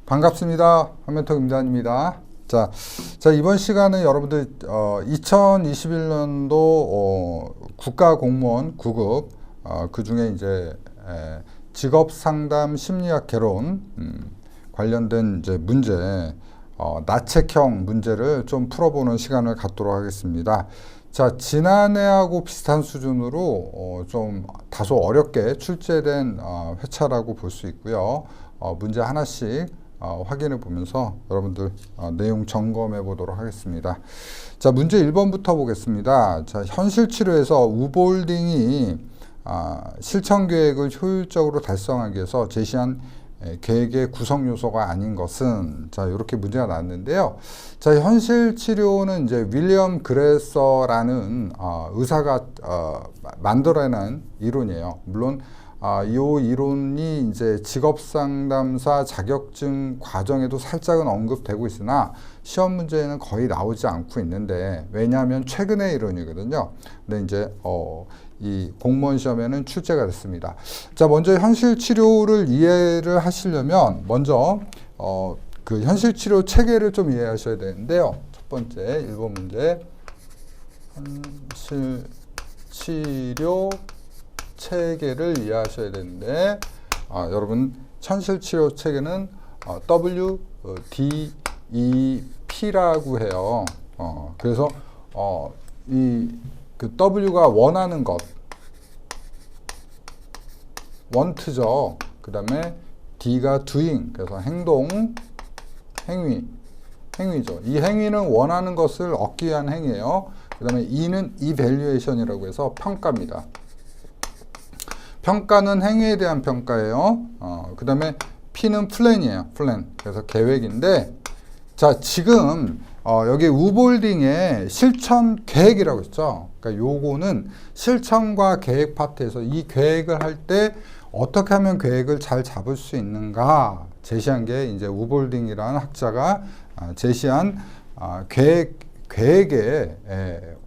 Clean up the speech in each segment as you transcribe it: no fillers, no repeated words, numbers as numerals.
반갑습니다. 한멘토 김대한입니다. 자, 이번 시간은 여러분들 2021년도 국가공무원 9급 그 중에 이제 직업상담 심리학 개론 관련된 이제 문제 나책형 문제를 좀 풀어보는 시간을 갖도록 하겠습니다. 자, 지난해하고 비슷한 수준으로 좀 다소 어렵게 출제된 회차라고 볼 수 있고요. 문제 하나씩 확인해 보면서 여러분들 내용 점검해 보도록 하겠습니다. 자, 문제 1번부터 보겠습니다. 자, 현실 치료에서 우볼딩이 실천 계획을 효율적으로 달성하기 위해서 제시한 계획의 구성 요소가 아닌 것은, 자, 이렇게 문제가 나왔는데요. 자, 현실 치료는 이제 윌리엄 그레서라는 의사가 만들어낸 이론이에요. 물론 이 이론이 이제 직업상담사 자격증 과정에도 살짝은 언급되고 있으나 시험 문제에는 거의 나오지 않고 있는데, 왜냐하면 최근의 이론이거든요. 근데 이제 이 공무원 시험에는 출제가 됐습니다. 자, 먼저 현실 치료를 이해를 하시려면 먼저 그 현실 치료 체계를 좀 이해하셔야 되는데요. 첫 번째 1번 문제, 현실 치료 체계를 이해하셔야 되는데, 여러분 현실 치료 체계는 WDEP라고 해요. 그래서 그 W가 원하는 것, want죠. 그 다음에 D가 doing, 그래서 행동, 행위죠. 이 행위는 원하는 것을 얻기 위한 행위예요. 그 다음에 E는 evaluation이라고 해서 평가입니다. 평가는 행위에 대한 평가예요. 그 다음에 P는 플랜이에요. 플랜. 그래서 계획인데, 자, 지금 여기 우볼딩의 실천 계획이라고 했죠. 그러니까 요거는 실천과 계획 파트에서 이 계획을 할 때 어떻게 하면 계획을 잘 잡을 수 있는가 제시한 게 이제 우볼딩이라는 학자가 제시한 계획의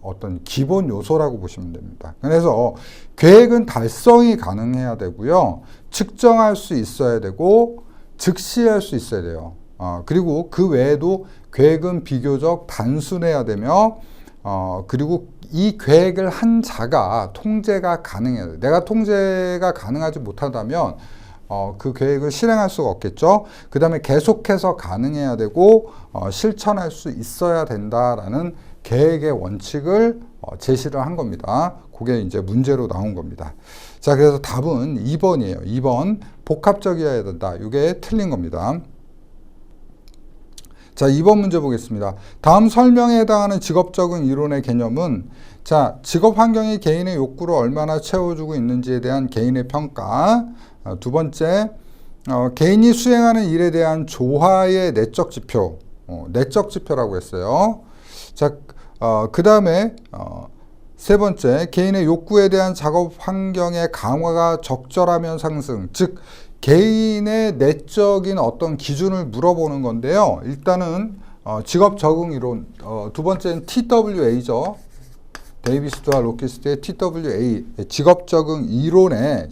어떤 기본 요소라고 보시면 됩니다. 그래서 계획은 달성이 가능해야 되고요. 측정할 수 있어야 되고 즉시할 수 있어야 돼요. 그리고 그 외에도 계획은 비교적 단순해야 되며, 그리고 이 계획을 한 자가 통제가 가능해야 돼요. 내가 통제가 가능하지 못하다면 그 계획을 실행할 수가 없겠죠. 그 다음에 계속해서 가능해야 되고 실천할 수 있어야 된다라는 계획의 원칙을 제시를 한 겁니다. 그게 이제 문제로 나온 겁니다. 자, 그래서 답은 2번이에요. 2번 복합적이어야 된다. 이게 틀린 겁니다. 자, 2번 문제 보겠습니다. 다음 설명에 해당하는 직업적인 이론의 개념은, 자, 직업 환경이 개인의 욕구를 얼마나 채워주고 있는지에 대한 개인의 평가. 두 번째, 개인이 수행하는 일에 대한 조화의 내적 지표, 내적 지표라고 했어요. 자, 그 다음에 세 번째, 개인의 욕구에 대한 작업 환경의 강화가 적절하면 상승, 즉 개인의 내적인 어떤 기준을 물어보는 건데요. 일단은 직업 적응 이론, 두 번째는 TWA죠. 데이비스와 로키스트의 TWA, 직업 적응 이론의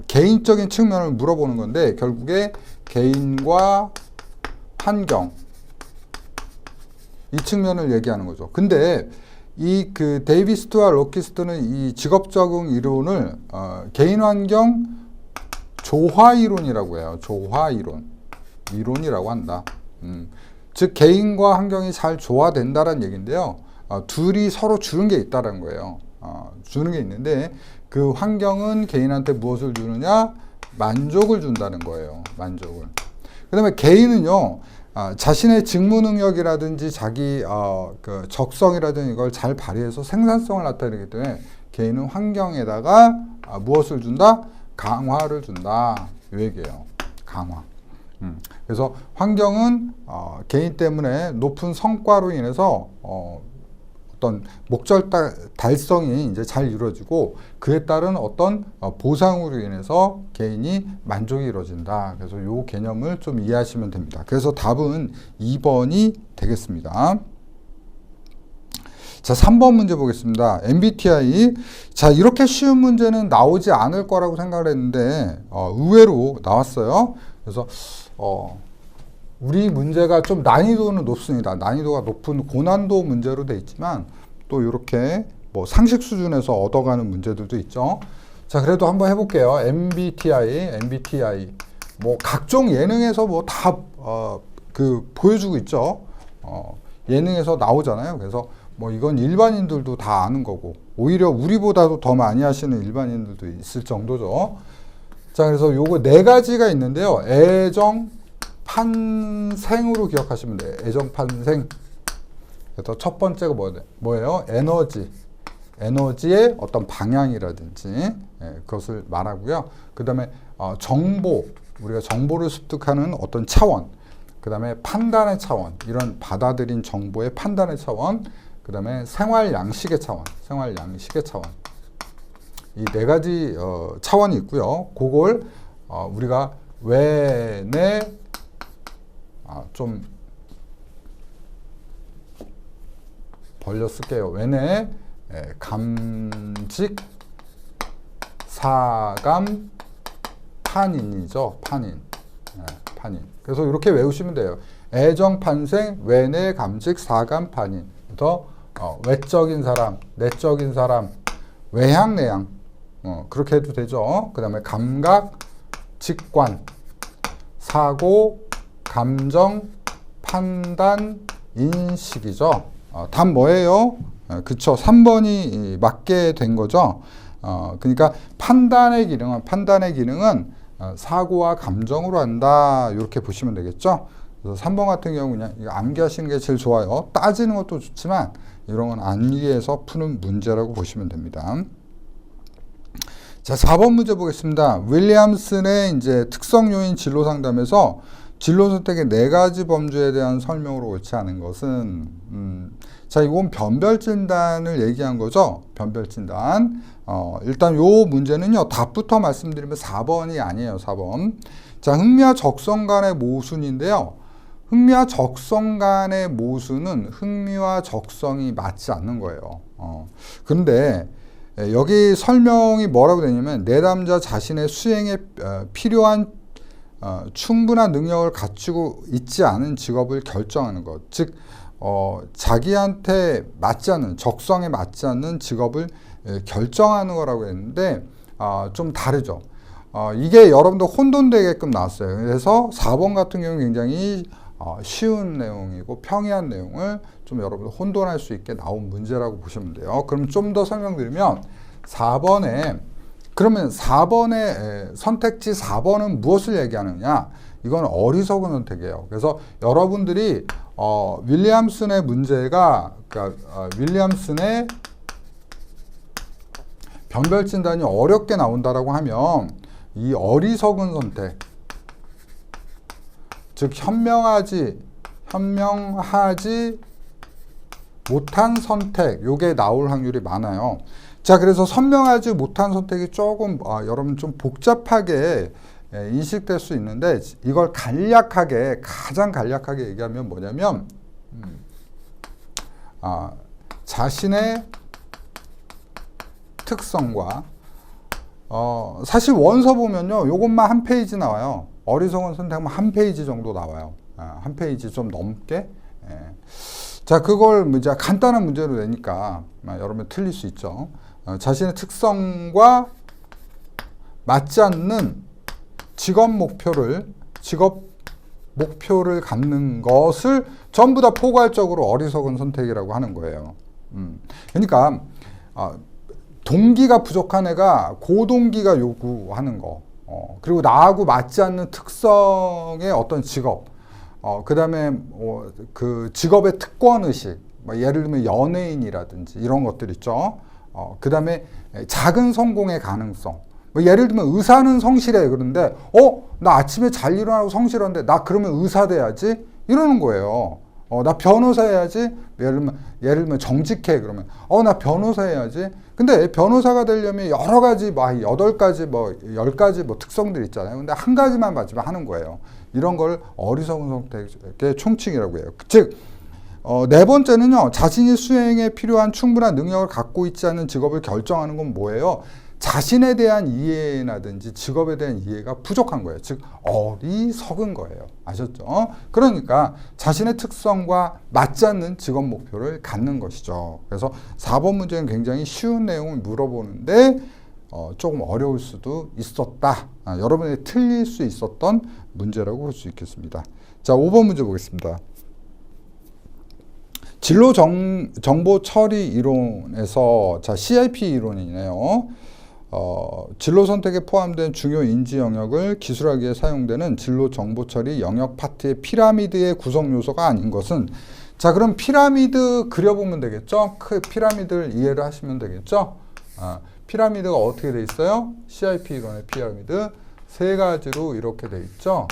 개인적인 측면을 물어보는 건데, 결국에 개인과 환경, 이 측면을 얘기하는 거죠. 근데 이 그 데이비스와 로키스트는 이 직업 적응 이론을 개인 환경 조화 이론이라고 해요. 조화 이론이라고 한다. 즉 개인과 환경이 잘 조화된다라는 얘기인데요. 둘이 서로 주는 게 있다는 거예요. 주는 게 있는데 그 환경은 개인한테 무엇을 주느냐? 만족을 준다는 거예요. 만족을. 그 다음에 개인은요, 자신의 직무 능력이라든지 자기 그 적성이라든지 이걸 잘 발휘해서 생산성을 나타내기 때문에 개인은 환경에다가 무엇을 준다? 강화를 준다. 이 얘기예요. 강화. 그래서 환경은 개인 때문에 높은 성과로 인해서 어떤 목적 달성이 이제 잘 이루어지고, 그에 따른 어떤 보상으로 인해서 개인이 만족이 이루어진다. 그래서 이 개념을 좀 이해하시면 됩니다. 그래서 답은 2번이 되겠습니다. 자, 3번 문제 보겠습니다. MBTI. 자, 이렇게 쉬운 문제는 나오지 않을 거라고 생각을 했는데 의외로 나왔어요. 그래서 우리 문제가 좀 난이도는 높습니다. 난이도가 높은 고난도 문제로 돼 있지만 또 이렇게 뭐 상식 수준에서 얻어가는 문제들도 있죠. 자, 그래도 한번 해볼게요. MBTI 뭐 각종 예능에서 뭐 다 보여주고 있죠. 예능에서 나오잖아요. 그래서 뭐 이건 일반인들도 다 아는 거고 오히려 우리보다도 더 많이 하시는 일반인들도 있을 정도죠. 자, 그래서 요거 네 가지가 있는데요. 애정 판생으로 기억하시면 돼요. 애정 판생. 그래서 첫 번째가 뭐예요? 에너지의 어떤 방향이라든지 그것을 말하고요. 그 다음에 정보, 우리가 정보를 습득하는 어떤 차원, 그 다음에 판단의 차원, 이런 받아들인 정보의 판단의 차원, 그 다음에 생활 양식의 차원. 이 네 가지 차원이 있고요. 그걸 우리가 외내 좀 벌려 쓸게요. 외내 감직 사감 판인이죠. 판인. 그래서 이렇게 외우시면 돼요. 애정 판생 외내 감직 사감 판인. 그래서 외적인 사람, 내적인 사람, 외향 내향 그렇게 해도 되죠. 그 다음에 감각, 직관, 사고, 감정, 판단, 인식이죠. 답 뭐예요? 그쵸. 3번이 맞게 된 거죠. 그러니까 판단의 기능은 사고와 감정으로 한다. 이렇게 보시면 되겠죠. 그래서 3번 같은 경우 그냥 암기하시는 게 제일 좋아요. 따지는 것도 좋지만 이런 건 암기해서 푸는 문제라고 보시면 됩니다. 자, 4번 문제 보겠습니다. 윌리엄슨의 이제 특성 요인 진로 상담에서 진로 선택의 네 가지 범주에 대한 설명으로 옳지 않은 것은 자, 이건 변별 진단을 얘기한 거죠. 변별 진단. 일단 요 문제는요. 답부터 말씀드리면 4번이 아니에요. 4번. 자, 흥미와 적성 간의 모순인데요. 흥미와 적성 간의 모순은 흥미와 적성이 맞지 않는 거예요. 그런데 여기 설명이 뭐라고 되냐면 내담자 자신의 수행에 필요한 충분한 능력을 갖추고 있지 않은 직업을 결정하는 것. 즉 자기한테 맞지 않는, 적성에 맞지 않는 직업을 결정하는 거라고 했는데 좀 다르죠. 이게 여러분들 혼돈되게끔 나왔어요. 그래서 4번 같은 경우는 굉장히 쉬운 내용이고 평이한 내용을 좀 여러분들 혼돈할 수 있게 나온 문제라고 보시면 돼요. 그럼 좀 더 설명드리면 4번에 그러면 4번의 선택지 4번은 무엇을 얘기하느냐? 이건 어리석은 선택이에요. 그래서 여러분들이 윌리엄슨의 문제가 윌리엄슨의 변별 진단이 어렵게 나온다라고 하면 이 어리석은 선택, 즉 현명하지 못한 선택, 요게 나올 확률이 많아요. 자, 그래서 선명하지 못한 선택이 조금 여러분 좀 복잡하게 인식될 수 있는데 이걸 가장 간략하게 얘기하면 뭐냐면 자신의 특성과 사실 원서 보면요, 요것만 한 페이지 나와요. 어리석은 선택은 한 페이지 정도 나와요. 한 페이지 좀 넘게. 자, 그걸 이제 간단한 문제로 내니까 여러분 틀릴 수 있죠. 자신의 특성과 맞지 않는 직업 목표를 갖는 것을 전부 다 포괄적으로 어리석은 선택이라고 하는 거예요. 그러니까 동기가 부족한 애가 고동기가 요구하는 거, 그리고 나하고 맞지 않는 특성의 어떤 직업, 그 다음에 그 직업의 특권의식, 예를 들면 연예인이라든지 이런 것들 있죠. 그 다음에 작은 성공의 가능성. 예를 들면 의사는 성실해. 그런데 나 아침에 잘 일어나고 성실한데 나 그러면 의사 돼야지? 이러는 거예요. 나 변호사 해야지? 예를 들면 정직해. 그러면 나 변호사 해야지? 근데 변호사가 되려면 여러 가지 8가지 10가지 특성들이 있잖아요. 근데 한 가지만 맞으면 하는 거예요. 이런 걸 어리석은 선택의 총칭이라고 해요. 즉 네 번째는요. 자신이 수행에 필요한 충분한 능력을 갖고 있지 않은 직업을 결정하는 건 뭐예요? 자신에 대한 이해라든지 직업에 대한 이해가 부족한 거예요. 즉 어리석은 거예요. 아셨죠? 그러니까 자신의 특성과 맞지 않는 직업 목표를 갖는 것이죠. 그래서 4번 문제는 굉장히 쉬운 내용을 물어보는데 조금 어려울 수도 있었다. 여러분이 틀릴 수 있었던 문제라고 볼 수 있겠습니다. 자, 5번 문제 보겠습니다. 진로 정보 처리 이론에서 자, CIP 이론이네요. 진로 선택에 포함된 중요 인지 영역을 기술하기에 사용되는 진로 정보 처리 영역 파트의 피라미드의 구성 요소가 아닌 것은, 자, 그럼 피라미드 그려보면 되겠죠? 그 피라미드를 이해를 하시면 되겠죠? 피라미드가 어떻게 돼 있어요? CIP 이론의 피라미드 세 가지로 이렇게 돼 있죠.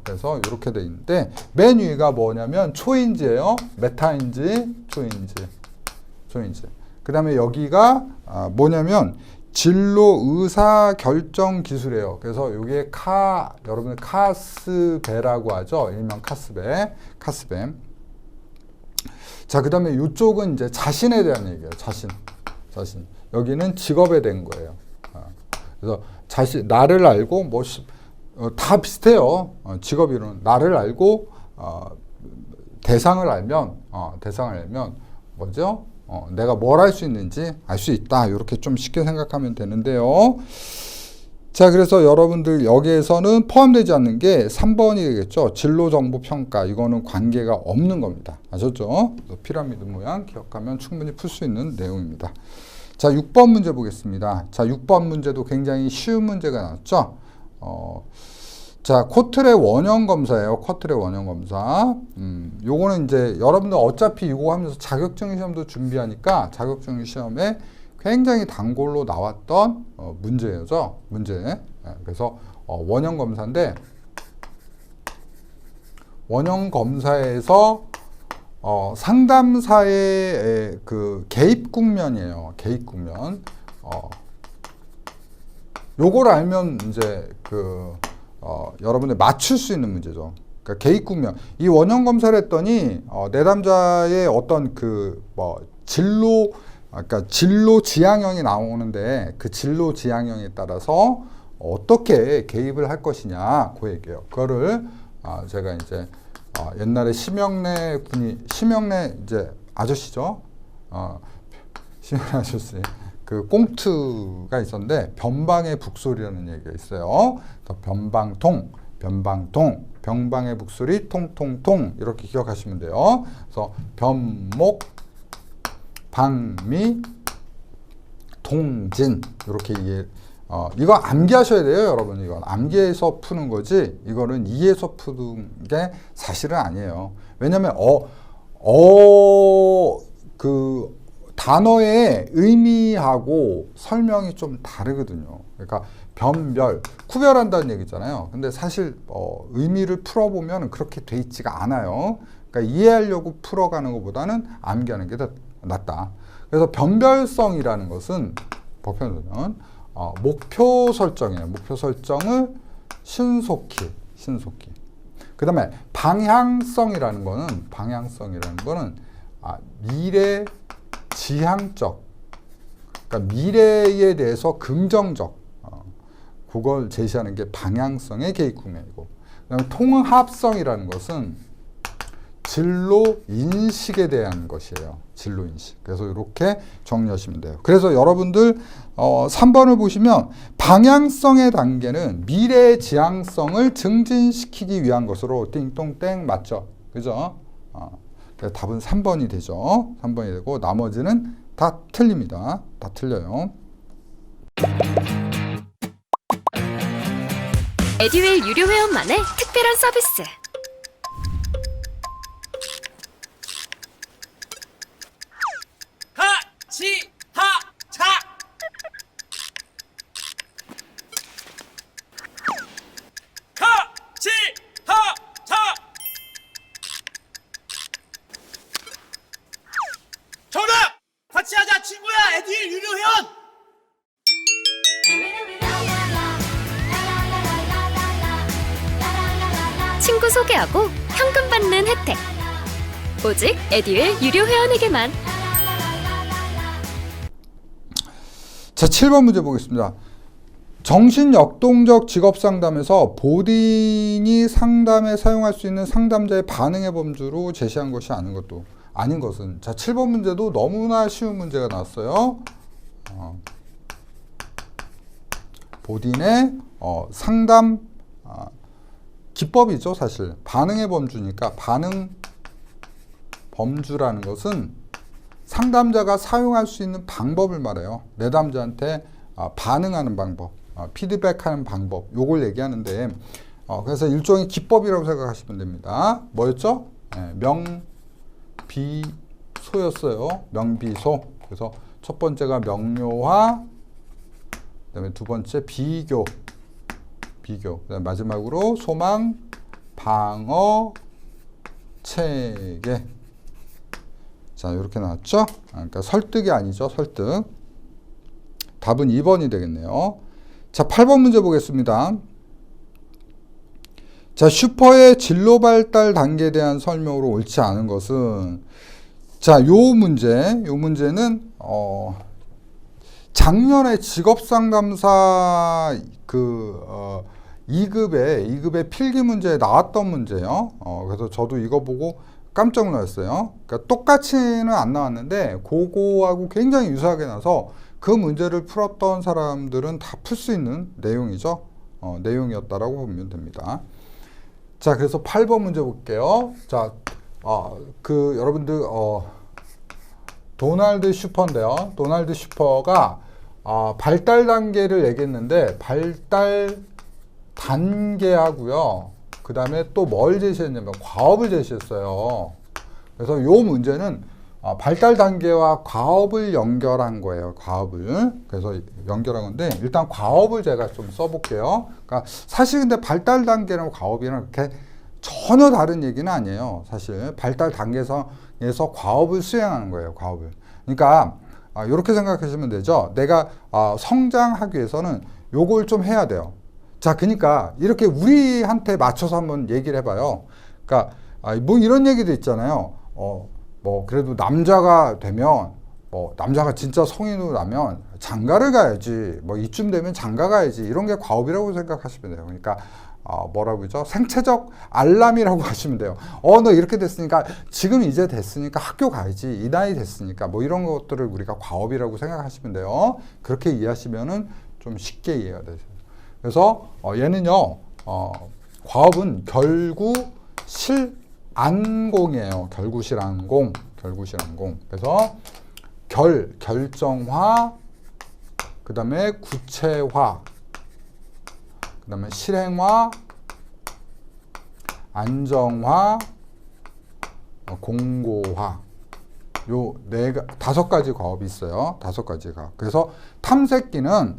그래서 이렇게 돼 있는데 맨 위가 뭐냐면 초인지예요. 메타인지, 초인지. 그 다음에 여기가 뭐냐면 진로 의사 결정 기술이에요. 그래서 이게 여러분 카스베라고 하죠. 일명 카스베. 자, 그 다음에 이쪽은 이제 자신에 대한 얘기예요. 자신. 여기는 직업에 대한 거예요. 그래서 나를 알고 다 비슷해요. 직업 이론 나를 알고 대상을 알면 뭐죠? 내가 뭘 할 수 있는지 알 수 있다. 이렇게 좀 쉽게 생각하면 되는데요. 자, 그래서 여러분들 여기에서는 포함되지 않는 게 3번이 되겠죠. 진로 정보 평가. 이거는 관계가 없는 겁니다. 아셨죠? 피라미드 모양 기억하면 충분히 풀 수 있는 내용입니다. 자, 6번 문제 보겠습니다. 자, 6번 문제도 굉장히 쉬운 문제가 나왔죠. 자, 코틀의 원형 검사예요. 코틀의 원형 검사. 요거는 이제 여러분들 어차피 이거 하면서 자격증 시험도 준비하니까 자격증 시험에 굉장히 단골로 나왔던 문제죠. 그래서 원형 검사인데 원형 검사에서 상담사의 그 개입 국면이에요. 개입 국면. 요걸 알면 이제 여러분들 맞출 수 있는 문제죠. 그러니까 개입 국면. 이 원형 검사를 했더니 내담자의 어떤 진로 지향형이 나오는데 그 진로 지향형에 따라서 어떻게 개입을 할 것이냐 그 얘기예요. 그거를 제가 이제 옛날에 심영래 이제 아저씨죠. 심영래 아저씨 그 꽁트가 있었는데 변방의 북소리라는 얘기가 있어요. 변방통, 병방의 북소리 통통통 이렇게 기억하시면 돼요. 그래서 변목, 방미, 통진 이렇게 이거 암기하셔야 돼요, 여러분. 이건 암기해서 푸는 거지 이거는 이해해서 푸는 게 사실은 아니에요. 왜냐면 그 단어의 의미하고 설명이 좀 다르거든요. 그러니까 변별, 구별한다는 얘기잖아요. 근데 사실 의미를 풀어보면 그렇게 돼 있지가 않아요. 그러니까 이해하려고 풀어가는 것보다는 암기하는 게 더 낫다. 그래서 변별성이라는 것은 법표는 목표 설정이에요. 목표 설정을 신속히. 그 다음에 방향성이라는 거는 미래 지향적, 그러니까 미래에 대해서 긍정적, 그걸 제시하는 게 방향성의 개입 국면이고, 그다음에 통합성이라는 것은 진로 인식에 대한 것이에요. 진로 인식. 그래서 이렇게 정리하시면 돼요. 그래서 여러분들 3번을 보시면 방향성의 단계는 미래의 지향성을 증진시키기 위한 것으로 띵동땡 맞죠? 그죠? 그래서 답은 3번이 되죠. 3번이 되고 나머지는 다 틀립니다. 다 틀려요. 에듀윌 유료 회원만의 특별한 서비스. 하치하차 하치하차 정답! 같이 하자 친구야 에듀윌 유료 회원! 친구 소개하고 현금 받는 혜택. 오직 에듀윌 유료 회원에게만. 자, 7번 문제 보겠습니다. 정신역동적 직업상담에서 본인이 상담에 사용할 수 있는 상담자의 반응의 범주로 제시한 것이 아닌 것도 아닌 것은. 자, 7번 문제도 너무나 쉬운 문제가 나왔어요. 본인의 상담 기법이죠. 사실 반응의 범주니까 반응 범주라는 것은 상담자가 사용할 수 있는 방법을 말해요. 내담자한테 반응하는 방법, 피드백하는 방법, 요걸 얘기하는데 그래서 일종의 기법이라고 생각하시면 됩니다. 뭐였죠? 네, 명비소였어요. 명비소. 그래서 첫 번째가 명료화, 그다음에 두 번째 비교, 그다음에 마지막으로 소망, 방어, 체계. 자, 이렇게 나왔죠? 그러니까 설득이 아니죠. 설득. 답은 2번이 되겠네요. 자, 8번 문제 보겠습니다. 자, 슈퍼의 진로 발달 단계에 대한 설명으로 옳지 않은 것은, 자, 요 문제는 작년에 직업상담사 2급의 필기 문제에 나왔던 문제예요. 그래서 저도 이거 보고 깜짝 놀랐어요. 그러니까 똑같이는 안 나왔는데 그거하고 굉장히 유사하게 나서 그 문제를 풀었던 사람들은 다 풀 수 있는 내용이죠. 내용이었다라고 보면 됩니다. 자, 그래서 8번 문제 볼게요. 자, 여러분들 도널드 슈퍼인데요. 도널드 슈퍼가 발달 단계를 얘기했는데 발달 단계하고요. 그 다음에 또 뭘 제시했냐면 과업을 제시했어요. 그래서 요 문제는 발달 단계와 과업을 연결한 거예요. 과업을. 그래서 연결한 건데 일단 과업을 제가 좀 써볼게요. 그러니까 사실 근데 발달 단계랑 과업이랑 그렇게 전혀 다른 얘기는 아니에요. 사실 발달 단계에서 과업을 수행하는 거예요. 과업을. 그러니까 이렇게 생각하시면 되죠. 내가 성장하기 위해서는 요걸 좀 해야 돼요. 자, 그러니까 이렇게 우리한테 맞춰서 한번 얘기를 해봐요. 그러니까 뭐 이런 얘기도 있잖아요. 뭐 그래도 남자가 되면 남자가 진짜 성인으로 나면 장가를 가야지. 뭐 이쯤 되면 장가 가야지. 이런 게 과업이라고 생각하시면 돼요. 그러니까 뭐라고 그러죠? 생체적 알람이라고 하시면 돼요. 너 이렇게 됐으니까 지금 이제 됐으니까 학교 가야지. 이 나이 됐으니까 뭐 이런 것들을 우리가 과업이라고 생각하시면 돼요. 그렇게 이해하시면은 좀 쉽게 이해가 되죠. 그래서 얘는요, 과업은 결구실안공이에요. 결구실안공. 그래서 결정화, 그 다음에 구체화, 그 다음에 실행화, 안정화, 공고화. 요 5가지 과업이 있어요. 5가지가. 그래서 탐색기는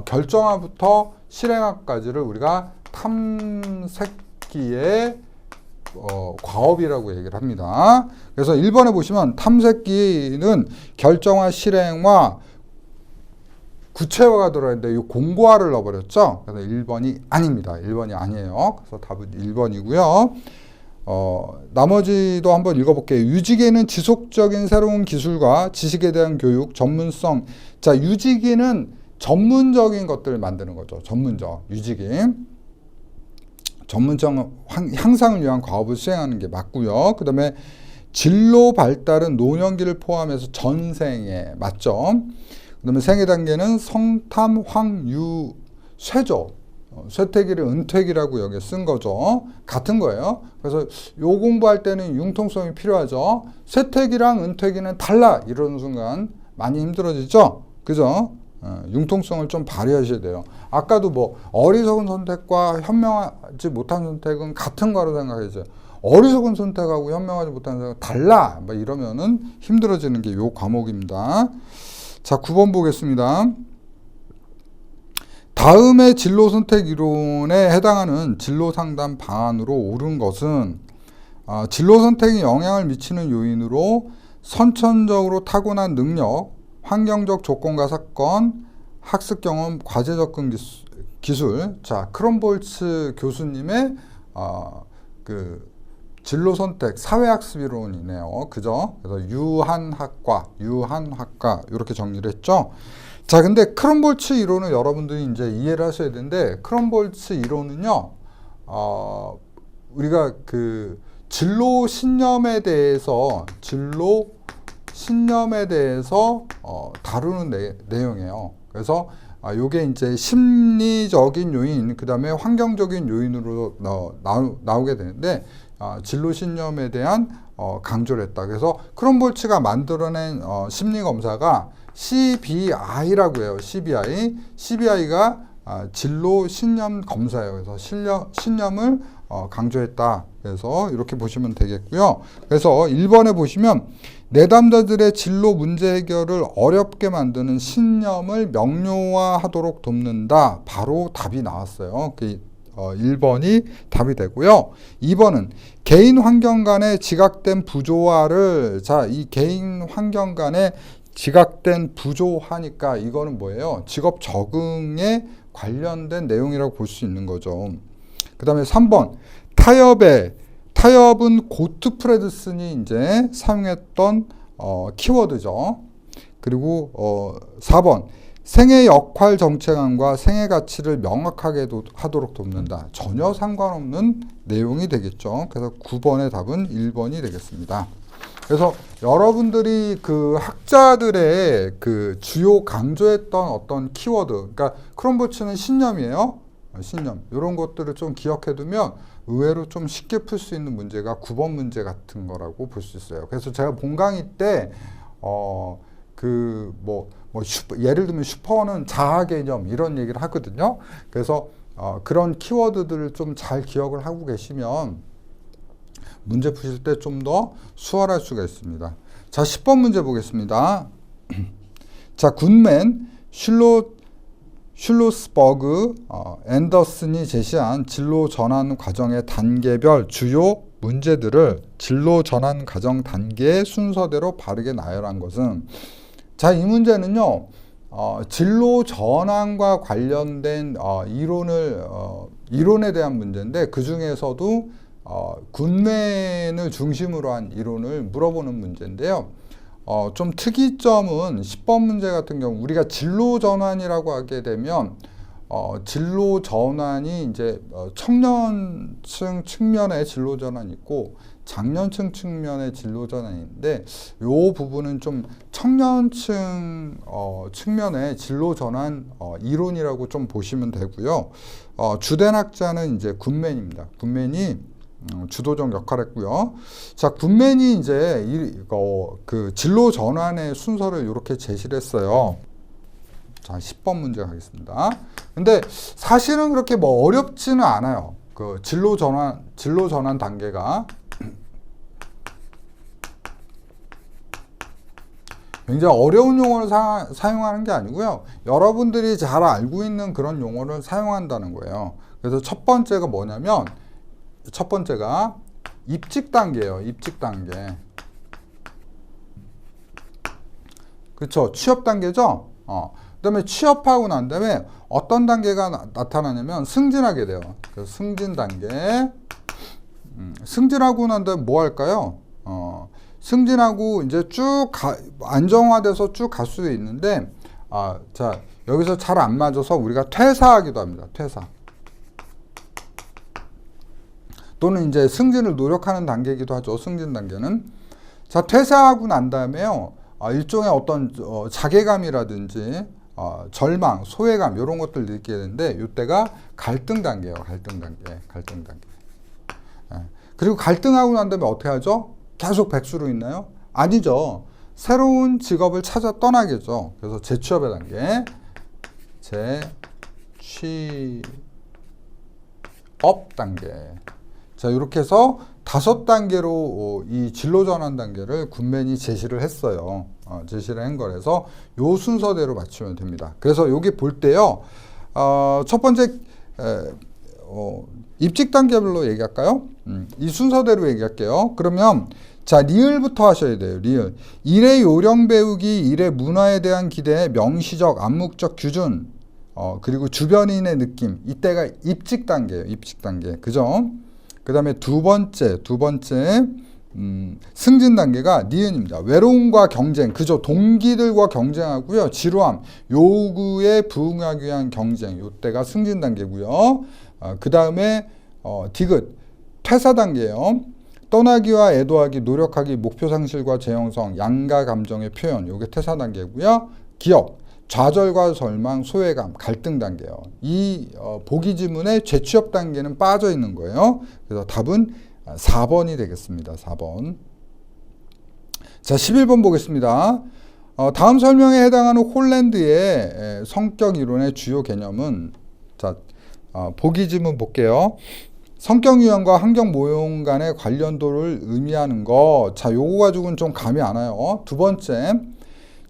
결정화부터 실행화까지를 우리가 탐색기의 과업이라고 얘기를 합니다. 그래서 1번에 보시면 탐색기는 결정화, 실행화, 구체화가 들어있는데 이 공고화를 넣어버렸죠. 그래서 1번이 아닙니다. 1번이 아니에요. 그래서 답은 1번이고요. 나머지도 한번 읽어볼게요. 유지계는 지속적인 새로운 기술과 지식에 대한 교육, 전문성. 자, 유지계는 전문적인 것들을 만드는 거죠. 유지계. 전문성 향상을 위한 과업을 수행하는 게 맞고요. 그 다음에 진로 발달은 노년기를 포함해서 전생에 맞죠. 그 다음에 생애 단계는 성탐, 황유, 쇠죠. 쇠퇴기를 은퇴기라고 여기 쓴 거죠. 같은 거예요. 그래서 요 공부할 때는 융통성이 필요하죠. 쇠퇴기랑 은퇴기는 달라 이러는 순간 많이 힘들어지죠. 그죠? 융통성을 좀 발휘하셔야 돼요. 아까도 뭐 어리석은 선택과 현명하지 못한 선택은 같은 거로 생각해야죠. 어리석은 선택하고 현명하지 못한 선택은 달라. 뭐 이러면은 힘들어지는 게 요 과목입니다. 자, 9번 보겠습니다. 다음의 진로 선택 이론에 해당하는 진로 상담 방안으로 옳은 것은 진로 선택에 영향을 미치는 요인으로 선천적으로 타고난 능력, 환경적 조건과 사건, 학습 경험, 과제 접근 기술. 자, 크롬볼츠 교수님의 진로 선택, 사회학습 이론이네요. 그죠? 그래서 유한학과 이렇게 정리를 했죠. 자, 근데 크럼볼츠 이론은 여러분들이 이제 이해를 하셔야 되는데, 크럼볼츠 이론은요, 우리가 그 진로 신념에 대해서 다루는 내용이에요. 그래서 요게 이제 심리적인 요인, 그 다음에 환경적인 요인으로 나오게 되는데, 진로 신념에 대한 강조를 했다. 그래서 크럼볼츠가 만들어낸 심리 검사가 CBI라고 해요. CBI가 진로 신념 검사예요. 그래서 신념을 강조했다. 그래서 이렇게 보시면 되겠고요. 그래서 1번에 보시면 내담자들의 진로 문제 해결을 어렵게 만드는 신념을 명료화하도록 돕는다. 바로 답이 나왔어요. 1번이 답이 되고요. 2번은 개인 환경 간의 지각된 부조화를, 자, 이 개인 환경 간의 지각된 부조화니까 이거는 뭐예요? 직업 적응에 관련된 내용이라고 볼 수 있는 거죠. 그 다음에 3번 타협은 고트 프레드슨이 이제 사용했던 키워드죠. 그리고 4번 생애 역할 정체감과 생애 가치를 명확하게 하도록 돕는다. 전혀 상관없는 내용이 되겠죠. 그래서 9번의 답은 1번이 되겠습니다. 그래서 여러분들이 그 학자들의 그 주요 강조했던 어떤 키워드, 그러니까 크럼볼츠는 신념이에요. 신념. 이런 것들을 좀 기억해 두면 의외로 좀 쉽게 풀 수 있는 문제가 9번 문제 같은 거라고 볼 수 있어요. 그래서 제가 본 강의 때 예를 들면 슈퍼는 자아 개념 이런 얘기를 하거든요. 그래서 그런 키워드들을 좀 잘 기억을 하고 계시면 문제 푸실 때 좀 더 수월할 수가 있습니다. 자, 10번 문제 보겠습니다. 자, 굿맨, 슐로스버그, 앤더슨이 제시한 진로 전환 과정의 단계별 주요 문제들을 진로 전환 과정 단계의 순서대로 바르게 나열한 것은, 자, 이 문제는요, 진로 전환과 관련된 이론에 대한 문제인데, 그 중에서도 굿맨을 중심으로 한 이론을 물어보는 문제인데요. 좀 특이점은 10번 문제 같은 경우 우리가 진로 전환이라고 하게 되면 진로 전환이 이제 청년층 측면의 진로 전환이 있고 장년층 측면의 진로 전환이 있는데, 이 부분은 좀 청년층 측면의 진로 전환 이론이라고 좀 보시면 되고요. 주된 학자는 이제 굿맨입니다. 굿맨이 주도적 역할을 했고요. 자, 굿맨이 이제 그 진로 전환의 순서를 이렇게 제시를 했어요. 자, 10번 문제 가겠습니다. 근데 사실은 그렇게 뭐 어렵지는 않아요. 그 진로 전환 단계가 굉장히 어려운 용어를 사용하는 게 아니고요. 여러분들이 잘 알고 있는 그런 용어를 사용한다는 거예요. 그래서 첫 번째가 뭐냐면, 첫 번째가 입직 단계예요. 입직 단계. 그렇죠. 취업 단계죠. 그다음에 취업하고 난 다음에 어떤 단계가 나타나냐면 승진하게 돼요. 그래서 승진 단계. 승진하고 난 다음에 뭐 할까요? 승진하고 이제 쭉 안정화돼서 쭉 갈 수도 있는데, 자, 여기서 잘 안 맞아서 우리가 퇴사하기도 합니다. 퇴사. 또는 이제 승진을 노력하는 단계이기도 하죠. 승진 단계는. 자, 퇴사하고 난 다음에요, 일종의 어떤 자괴감이라든지 절망, 소외감 이런 것들 느끼게 되는데, 이때가 갈등 단계예요. 갈등 단계. 그리고 갈등하고 난 다음에 어떻게 하죠? 계속 백수로 있나요? 아니죠. 새로운 직업을 찾아 떠나겠죠. 그래서 재취업의 단계. 재취업 단계. 자, 이렇게 해서 5단계로 이 진로 전환 단계를 굿맨이 제시를 했어요. 제시를 한 거라서 요 순서대로 맞추면 됩니다. 그래서 여기 볼 때요, 첫 번째 입직 단계별로 얘기할까요? 이 순서대로 얘기할게요. 그러면 자, 리을부터 하셔야 돼요. 리을. 일의 요령 배우기, 일의 문화에 대한 기대, 명시적, 암묵적 기준, 그리고 주변인의 느낌. 이때가 입직 단계예요. 입직 단계. 그죠? 그 다음에 두 번째 승진 단계가 니은입니다. 외로움과 경쟁, 그죠? 동기들과 경쟁하고요. 지루함, 요구에 부응하기 위한 경쟁, 요때가 승진 단계고요. 그 다음에 디귿, 퇴사 단계예요. 떠나기와 애도하기, 노력하기, 목표 상실과 재형성, 양가 감정의 표현, 요게 퇴사 단계고요. 기억, 좌절과 절망, 소외감, 갈등 단계예요. 이 보기 지문의 재취업 단계는 빠져 있는 거예요. 그래서 답은 4번이 되겠습니다. 4번. 자, 11번 보겠습니다. 다음 설명에 해당하는 홀랜드의 성격 이론의 주요 개념은, 자, 보기 지문 볼게요. 성격 유형과 환경 모형 간의 관련도를 의미하는 거. 자, 요거 가지고는 좀 감이 안 와요. 두 번째,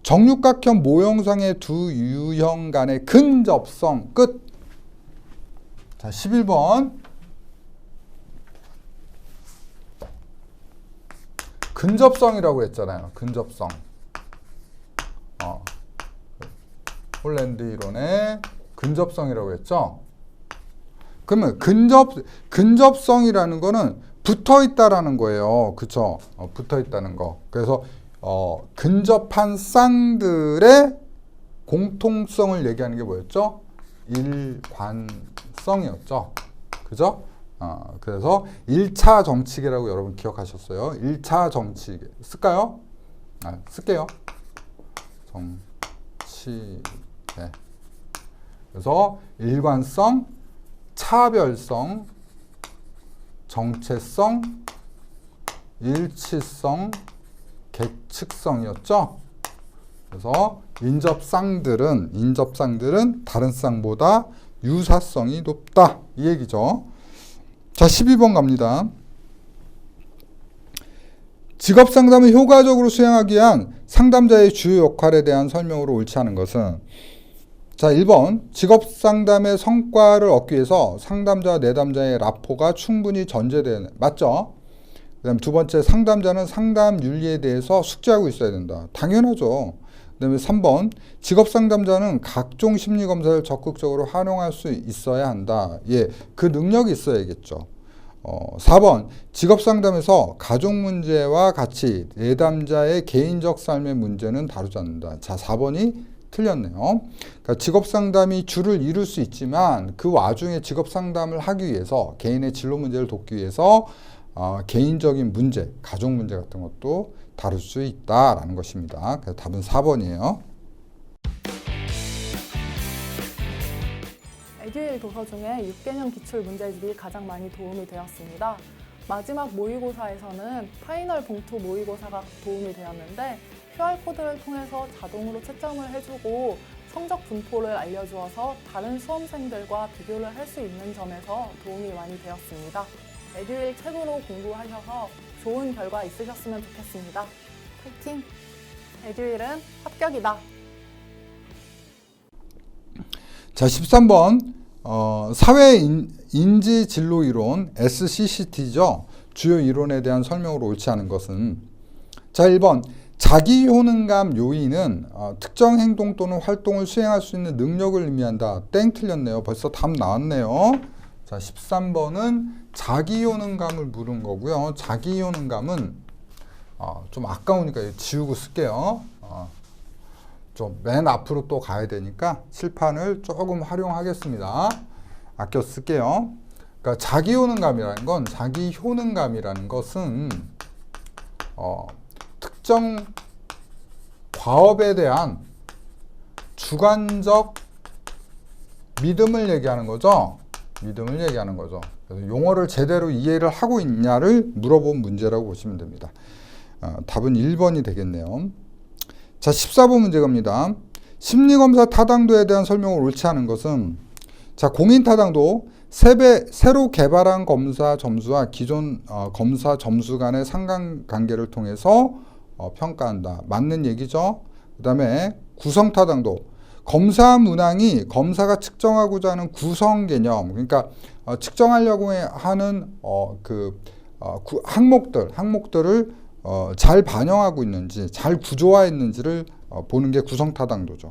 정육각형 모형상의 두 유형 간의 근접성. 끝. 자, 11번. 근접성이라고 했잖아요. 근접성. 홀랜드 이론의 근접성이라고 했죠. 그러면 근접성이라는 거는 붙어 있다라는 거예요. 그쵸? 붙어 있다는 거. 그래서 근접한 쌍들의 공통성을 얘기하는 게 뭐였죠? 일관성이었죠. 그죠? 그래서 1차 정치계라고 여러분 기억하셨어요. 1차 정치계. 쓸까요? 쓸게요. 정치계. 그래서 일관성, 차별성, 정체성, 일치성, 계측성이었죠. 그래서 인접쌍들은 다른 쌍보다 유사성이 높다. 이 얘기죠. 자, 12번 갑니다. 직업 상담을 효과적으로 수행하기 위한 상담자의 주요 역할에 대한 설명으로 옳지 않은 것은, 자, 1번 직업 상담의 성과를 얻기 위해서 상담자와 내담자의 라포가 충분히 전제되는, 맞죠? 그 다음 두 번째, 상담자는 상담 윤리에 대해서 숙지하고 있어야 된다. 당연하죠. 그 다음에 3번, 직업 상담자는 각종 심리 검사를 적극적으로 활용할 수 있어야 한다. 예, 그 능력이 있어야겠죠. 4번, 직업 상담에서 가족 문제와 같이 내담자의 개인적 삶의 문제는 다루지 않는다. 자, 4번이 틀렸네요. 그러니까 직업 상담이 주를 이룰 수 있지만 그 와중에 직업 상담을 하기 위해서 개인의 진로 문제를 돕기 위해서 개인적인 문제, 가족 문제 같은 것도 다룰 수 있다라는 것입니다. 그래서 답은 4번이에요. 에듀윌 도서 중에 6개년 기출 문제집이 가장 많이 도움이 되었습니다. 마지막 모의고사에서는 파이널 봉투 모의고사가 도움이 되었는데 QR코드를 통해서 자동으로 채점을 해주고 성적 분포를 알려주어서 다른 수험생들과 비교를 할 수 있는 점에서 도움이 많이 되었습니다. 에듀윌 책으로 공부하셔서 좋은 결과 있으셨으면 좋겠습니다. 파이팅! 에듀윌은 합격이다. 자, 13번 사회 인지 진로 이론 SCCT죠. 주요 이론에 대한 설명으로 옳지 않은 것은, 자, 1번 자기 효능감 요인은 특정 행동 또는 활동을 수행할 수 있는 능력을 의미한다. 땡, 틀렸네요. 벌써 답 나왔네요. 자, 13번은 자기 효능감을 물은 거고요. 자기 효능감은 좀 아까우니까 지우고 쓸게요. 좀 맨 앞으로 또 가야 되니까 칠판을 조금 활용하겠습니다. 아껴 쓸게요. 그러니까 자기 효능감이라는 것은 특정 과업에 대한 주관적 믿음을 얘기하는 거죠. 그래서 용어를 제대로 이해를 하고 있냐를 물어본 문제라고 보시면 됩니다. 답은 1번이 되겠네요. 자, 14번 문제 갑니다. 심리검사 타당도에 대한 설명을 옳지 않은 것은, 자, 공인 타당도 새로 개발한 검사 점수와 기존 검사 점수 간의 상관관계를 통해서 평가한다. 맞는 얘기죠. 그 다음에 구성 타당도, 검사 문항이 검사가 측정하고자 하는 구성 개념, 그러니까 측정하려고 하는 항목들을 잘 반영하고 있는지, 잘 구조화했는지를 보는 게 구성 타당도죠.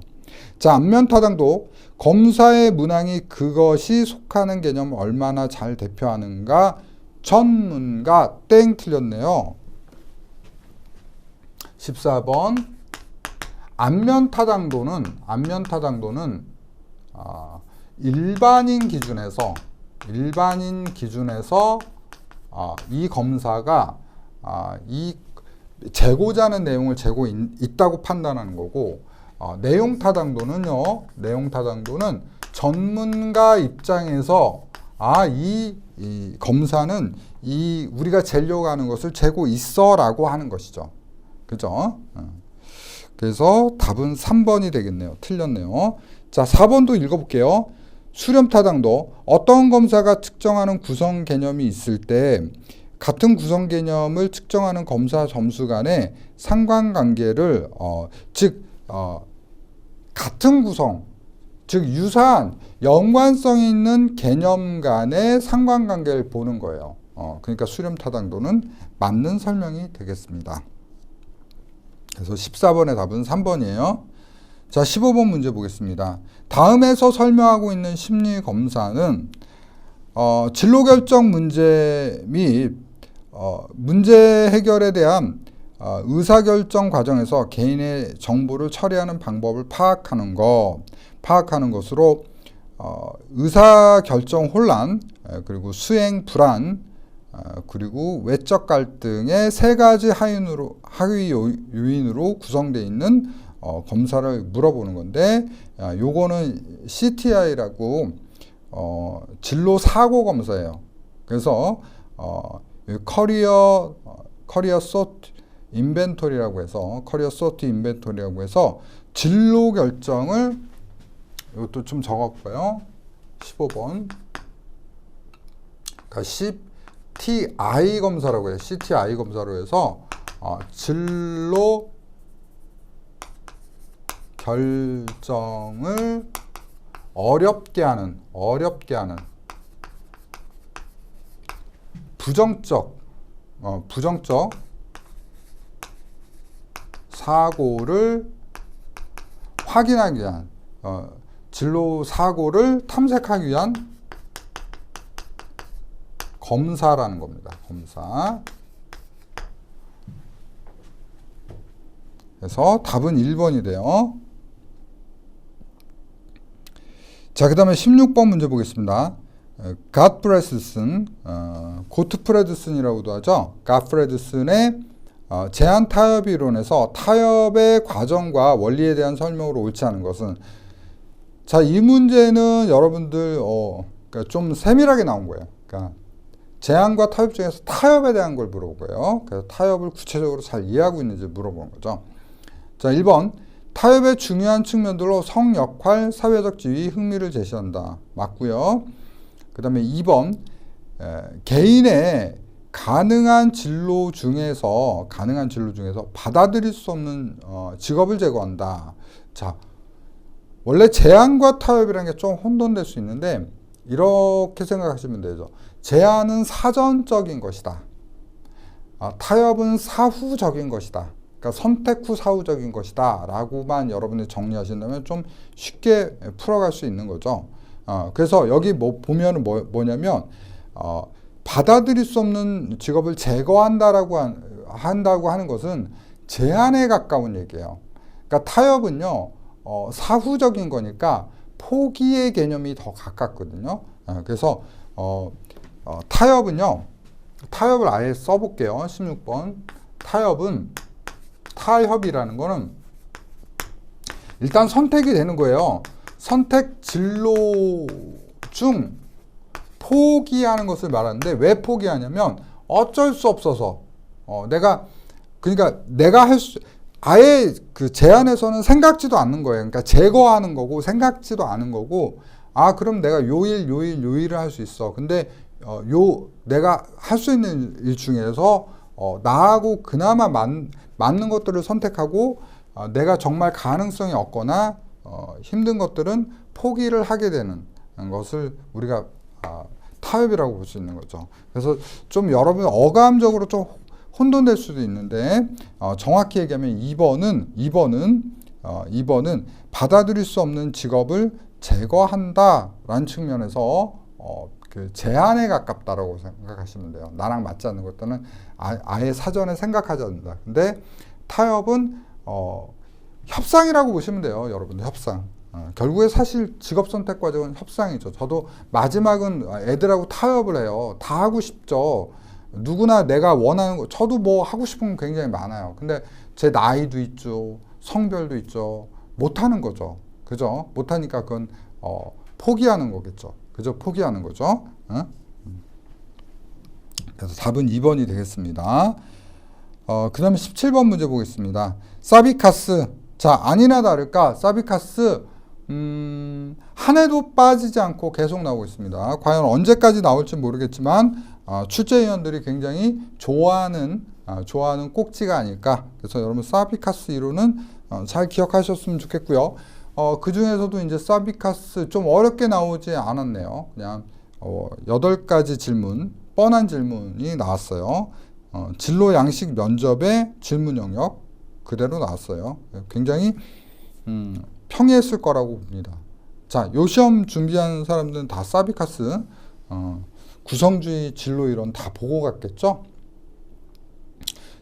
자, 안면 타당도, 검사의 문항이 그것이 속하는 개념을 얼마나 잘 대표하는가, 전문가 땡 틀렸네요. 14번 안면타당도는 일반인 기준에서 이 검사가 이 재고자는 내용을 재고 있다고 판단하는 거고, 내용 타당도는 전문가 입장에서 이 검사는 이 우리가 재려고 하는 것을 재고 있어라고 하는 것이죠. 그죠? 그래서 답은 3번이 되겠네요. 틀렸네요. 자, 4번도 읽어볼게요. 수렴 타당도. 어떤 검사가 측정하는 구성 개념이 있을 때 같은 구성 개념을 측정하는 검사 점수 간의 상관관계를 같은 구성, 즉 유사한 연관성이 있는 개념 간의 상관관계를 보는 거예요. 그러니까 수렴 타당도는 맞는 설명이 되겠습니다. 그래서 14번의 답은 3번이에요. 자, 15번 문제 보겠습니다. 다음에서 설명하고 있는 심리 검사는 진로 결정 문제 및 문제 해결에 대한 의사결정 과정에서 개인의 정보를 처리하는 방법을 파악하는 것으로 의사결정 혼란, 그리고 수행 불안, 그리고 외적 갈등의 세 가지 하위 요인으로 구성되어 있는 검사를 물어보는 건데, 요거는 CTI라고 진로 사고 검사예요. 그래서 커리어 소트 인벤토리라고 해서 진로 결정을, 이것도 좀 적었고요. 15번. 그러니까 CTI 검사라고 해요. CTI 검사로 해서 진로 결정을 어렵게 하는 부정적 사고를 확인하기 위한, 진로 사고를 탐색하기 위한 검사라는 겁니다. 검사. 그래서 답은 1번이 돼요. 자, 그 다음에 16번 문제 보겠습니다. 고트프레드슨이라고도 하죠. 갓프레드슨의 제한 타협 이론에서 타협의 과정과 원리에 대한 설명으로 옳지 않은 것은, 자, 이 문제는 여러분들 그러니까 좀 세밀하게 나온 거예요. 그러니까 제한과 타협 중에서 타협에 대한 걸 물어본 거예요. 그래서 타협을 구체적으로 잘 이해하고 있는지 물어보는 거죠. 자, 1번 타협의 중요한 측면들로 성, 역할, 사회적 지위, 흥미를 제시한다. 맞고요. 그 다음에 2번 개인의 가능한 진로 중에서 받아들일 수 없는 직업을 제거한다. 자, 원래 제한과 타협이라는 게 좀 혼돈될 수 있는데 이렇게 생각하시면 되죠. 제한은 사전적인 것이다. 타협은 사후적인 것이다. 그러니까 선택 후 사후적인 것이다 라고만 여러분이 정리하신다면 좀 쉽게 풀어갈 수 있는 거죠. 그래서 여기 보면은 뭐냐면 받아들일 수 없는 직업을 제거한다라고 한다고 하는 것은 제한에 가까운 얘기예요. 그러니까 타협은요 사후적인 거니까 포기의 개념이 더 가깝거든요. 그래서 타협을 아예 써볼게요. 16번 타협이라는 거는 일단 선택이 되는 거예요. 선택 진로 중 포기하는 것을 말하는데, 왜 포기하냐면 어쩔 수 없어서 내가 아예 그 제안에서는 생각지도 않는 거예요. 그러니까 제거하는 거고 생각지도 않은 거고, 그럼 내가 요일을 할 수 있어. 근데 내가 할 수 있는 일 중에서 나하고 그나마 맞는 것들을 선택하고 내가 정말 가능성이 없거나 힘든 것들은 포기를 하게 되는 것을 우리가 타협이라고 볼 수 있는 거죠. 그래서 좀 여러분 어감적으로 좀 혼돈될 수도 있는데 정확히 얘기하면 2번은 받아들일 수 없는 직업을 제거한다라는 측면에서 그 제한에 가깝다라고 생각하시면 돼요. 나랑 맞지 않는 것들은 아예 사전에 생각하지 않는다. 근데 타협은 협상이라고 보시면 돼요. 여러분들 협상. 결국에 사실 직업 선택 과정은 협상이죠. 저도 마지막은 애들하고 타협을 해요. 다 하고 싶죠. 누구나 내가 원하는 거, 저도 뭐 하고 싶은 거 굉장히 많아요. 근데 제 나이도 있죠. 성별도 있죠. 못하는 거죠. 그죠? 못하니까 그건 포기하는 거겠죠. 그죠? 포기하는 거죠. 그래서 답은 2번이 되겠습니다. 그 다음에 17번 문제 보겠습니다. 사비카스. 자, 아니나 다를까 사비카스 한 해도 빠지지 않고 계속 나오고 있습니다. 과연 언제까지 나올지 모르겠지만 출제위원들이 굉장히 좋아하는 꼭지가 아닐까. 그래서 여러분 사비카스 이론은 잘 기억하셨으면 좋겠고요. 그 중에서도 이제 사비카스 좀 어렵게 나오지 않았네요. 그냥 8가지 질문, 뻔한 질문이 나왔어요. 진로 양식 면접의 질문 영역 그대로 나왔어요. 굉장히 평이했을 거라고 봅니다. 자, 요 시험 준비하는 사람들은 다 사비카스 구성주의 진로 이론 다 보고 갔겠죠?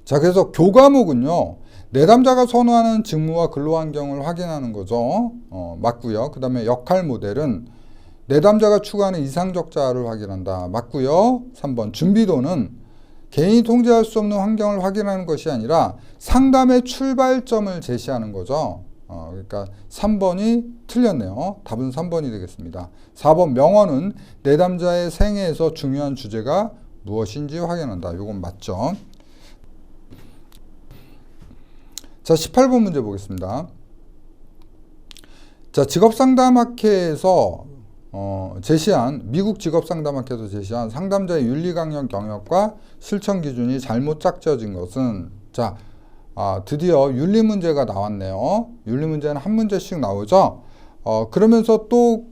자, 그래서 교과목은요. 내담자가 선호하는 직무와 근로환경을 확인하는 거죠. 맞고요. 그 다음에 역할 모델은 내담자가 추구하는 이상적자를 확인한다. 맞고요. 3번 준비도는 개인이 통제할 수 없는 환경을 확인하는 것이 아니라 상담의 출발점을 제시하는 거죠. 그러니까 3번이 틀렸네요. 답은 3번이 되겠습니다. 4번 명언은 내담자의 생애에서 중요한 주제가 무엇인지 확인한다. 이건 맞죠. 자, 18번 문제 보겠습니다. 자, 직업상담학회에서 제시한 미국 직업상담학회에서 제시한 상담자의 윤리강령 경역과 실천 기준이 잘못 짝지어진 것은 자, 드디어 윤리 문제가 나왔네요. 윤리 문제는 한 문제씩 나오죠. 그러면서 또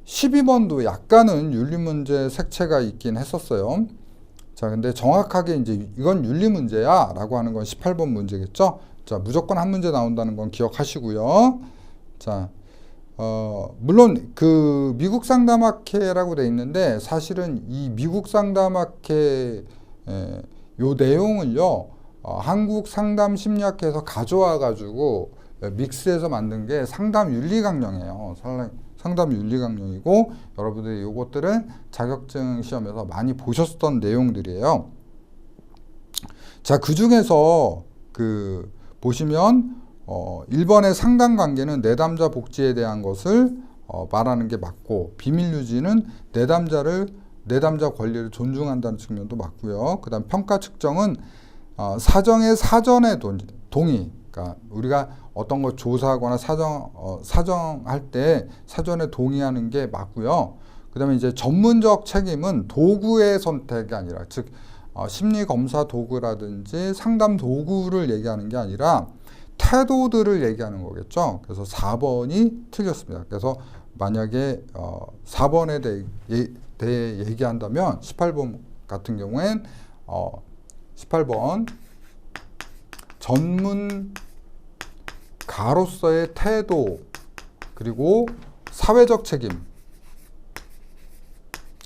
12번도 약간은 윤리 문제 색채가 있긴 했었어요. 자, 근데 정확하게 이제 이건 윤리 문제야 라고 하는 건 18번 문제겠죠. 자, 무조건 한 문제 나온다는 건 기억하시고요. 자, 물론 그 미국 상담학회라고 돼 있는데 사실은 이 미국 상담학회 요 내용을요 한국 상담 심리학회에서 가져와 가지고 믹스해서 만든 게 상담 윤리 강령이에요. 상담 윤리 강령이고 여러분들이 요것들은 자격증 시험에서 많이 보셨던 내용들이에요. 자, 그 중에서 보시면 1번의 상담 관계는 내담자 복지에 대한 것을 말하는 게 맞고 비밀 유지는 내담자 권리를 존중한다는 측면도 맞고요. 그 다음 평가 측정은 사전의 동의. 그러니까 우리가 어떤 거 조사하거나 사정할 때 사전에 동의하는 게 맞고요. 그 다음에 이제 전문적 책임은 도구의 선택이 아니라 즉 심리 검사 도구라든지 상담 도구를 얘기하는 게 아니라 태도들을 얘기하는 거겠죠. 그래서 4번이 틀렸습니다. 그래서 만약에 4번에 대해 얘기한다면 18번 같은 경우엔 18번 전문가로서의 태도 그리고 사회적 책임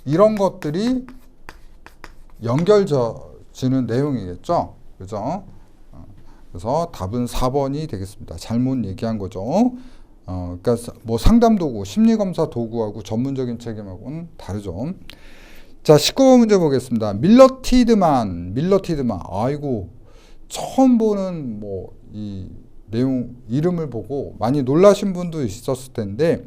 이런 것들이 연결지는 내용이겠죠. 그죠? 그래서 답은 4번이 되겠습니다. 잘못 얘기한 거죠. 그러니까 뭐 상담 도구, 심리 검사 도구하고 전문적인 책임하고는 다르죠. 자, 19번 문제 보겠습니다. 밀러 티드만. 아이고, 처음 보는 뭐 이 내용 이름을 보고 많이 놀라신 분도 있었을 텐데,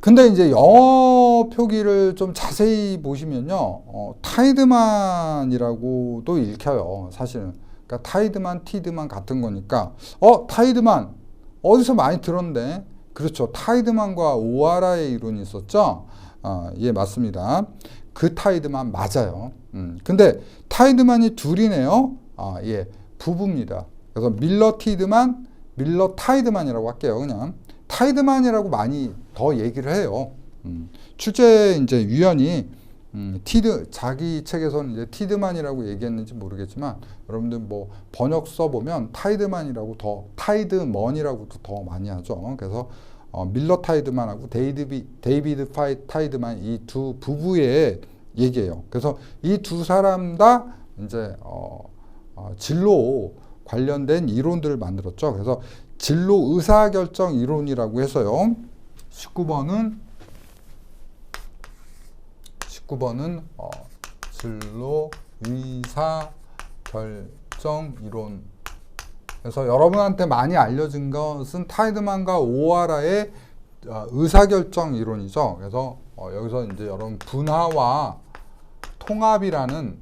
근데 이제 영어 표기를 좀 자세히 보시면요, 타이드만이라고도 읽혀요. 사실은. 그러니까 타이드만, 티드만 같은 거니까 타이드만 어디서 많이 들었는데 그렇죠. 타이드만과 오하라의 이론이 있었죠. 예, 맞습니다. 그 타이드만 맞아요. 근데 타이드만이 둘이네요. 예, 부부입니다. 그래서 밀러 타이드만이라고 할게요. 그냥 타이드만이라고 많이 더 얘기를 해요. 출제 이제 위원이 자기 책에서는 이제 티드만이라고 얘기했는지 모르겠지만 여러분들 뭐 번역 써 보면 타이드만이라고 타이드먼이라고도 더 많이 하죠. 그래서 밀러 타이드만하고 데이비드 타이드만 이 두 부부의 얘기예요. 그래서 이 두 사람 다 이제 진로 관련된 이론들을 만들었죠. 그래서 진로 의사결정 이론이라고 해서요. 19번은 진로 의사결정 이론. 그래서 여러분한테 많이 알려진 것은 타이드만과 오하라의 의사결정 이론이죠. 그래서 여기서 이제 여러분 분화와 통합이라는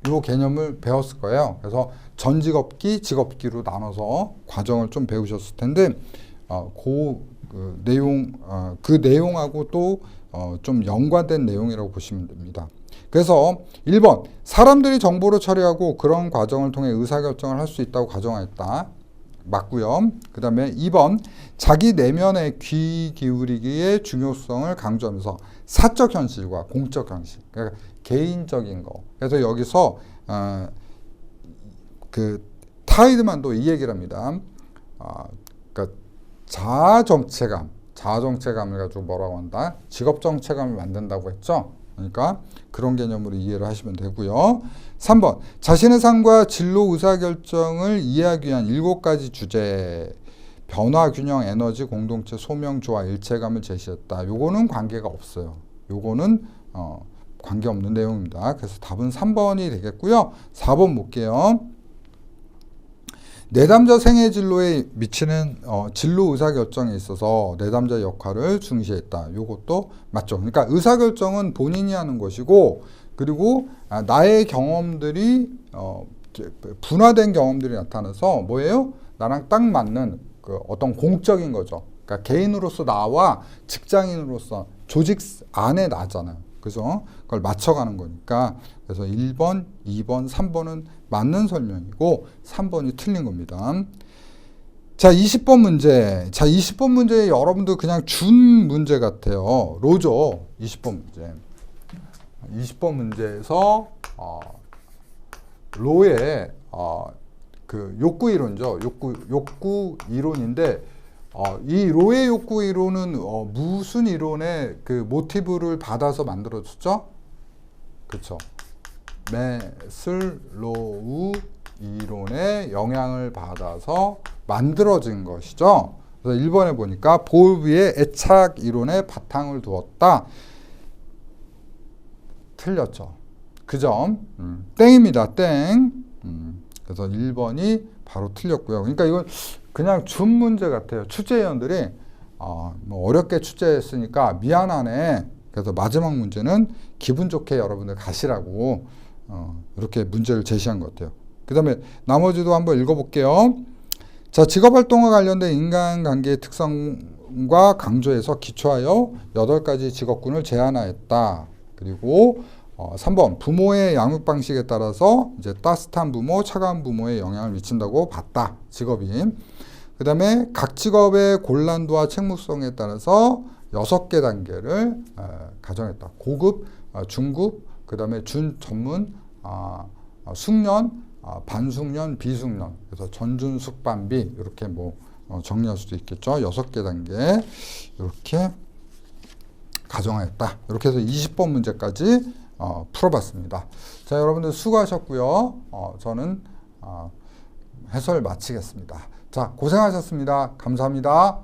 요 개념을 배웠을 거예요. 그래서 전직업기, 직업기로 나눠서 과정을 좀 배우셨을 텐데 그 내용하고 또 좀 연관된 내용이라고 보시면 됩니다. 그래서 1번 사람들이 정보를 처리하고 그런 과정을 통해 의사결정을 할 수 있다고 가정하였다. 맞고요. 그 다음에 2번 자기 내면의 귀 기울이기의 중요성을 강조하면서 사적 현실과 공적 현실, 그러니까 개인적인 거. 그래서 여기서 그 타이드만도 이 얘기를 합니다. 그러니까 자아 정체감을 가지고 뭐라고 한다? 직업 정체감을 만든다고 했죠. 그러니까 그런 개념으로 이해를 하시면 되고요. 3번 자신의 삶과 진로 의사결정을 이해하기 위한 7가지 주제, 변화, 균형, 에너지, 공동체, 소명, 조화, 일체감을 제시했다. 요거는 관계가 없어요. 요거는 관계없는 내용입니다. 그래서 답은 3번이 되겠고요. 4번 볼게요. 내담자 생애 진로에 미치는 진로 의사결정에 있어서 내담자의 역할을 중시했다. 요것도 맞죠. 그러니까 의사결정은 본인이 하는 것이고, 그리고 나의 경험들이 분화된 경험들이 나타나서 뭐예요? 나랑 딱 맞는 그 어떤 공적인 거죠. 그러니까 개인으로서 나와 직장인으로서 조직 안에 나잖아요. 그래서 그걸 맞춰가는 거니까. 그래서 1번, 2번, 3번은 맞는 설명이고 3번이 틀린 겁니다. 자, 20번 문제. 자, 20번 문제 여러분들 그냥 준 문제 같아요. 로죠. 20번 문제. 20번 문제에서 로의 그 욕구 이론이죠. 욕구 이론인데 이 로의 욕구 이론은 무슨 이론의 그 모티브를 받아서 만들어졌죠? 그렇죠. 매슬로우 이론의 영향을 받아서 만들어진 것이죠. 그래서 1번에 보니까 보울비의 애착 이론에 바탕을 두었다. 틀렸죠. 그 점 땡입니다. 땡. 그래서 1번이 바로 틀렸고요. 그러니까 이건 그냥 준 문제 같아요. 출제위원들이 뭐 어렵게 출제했으니까 미안하네. 그래서 마지막 문제는 기분 좋게 여러분들 가시라고 이렇게 문제를 제시한 것 같아요. 그 다음에 나머지도 한번 읽어볼게요. 자, 직업활동과 관련된 인간관계의 특성과 강조해서 기초하여 8가지 직업군을 제안하였다. 그리고 3번 부모의 양육 방식에 따라서 이제 따뜻한 부모, 차가운 부모에 영향을 미친다고 봤다. 직업이. 그 다음에 각 직업의 곤란도와 책무성에 따라서 6개 단계를 가정했다. 고급, 중급, 그 다음에 준전문, 숙련, 반숙련, 비숙련. 그래서 전준숙반비 이렇게 뭐 정리할 수도 있겠죠. 6개 단계 이렇게 가정하였다. 이렇게 해서 20번 문제까지 풀어봤습니다. 자, 여러분들 수고하셨고요. 저는 해설 마치겠습니다. 자, 고생하셨습니다. 감사합니다.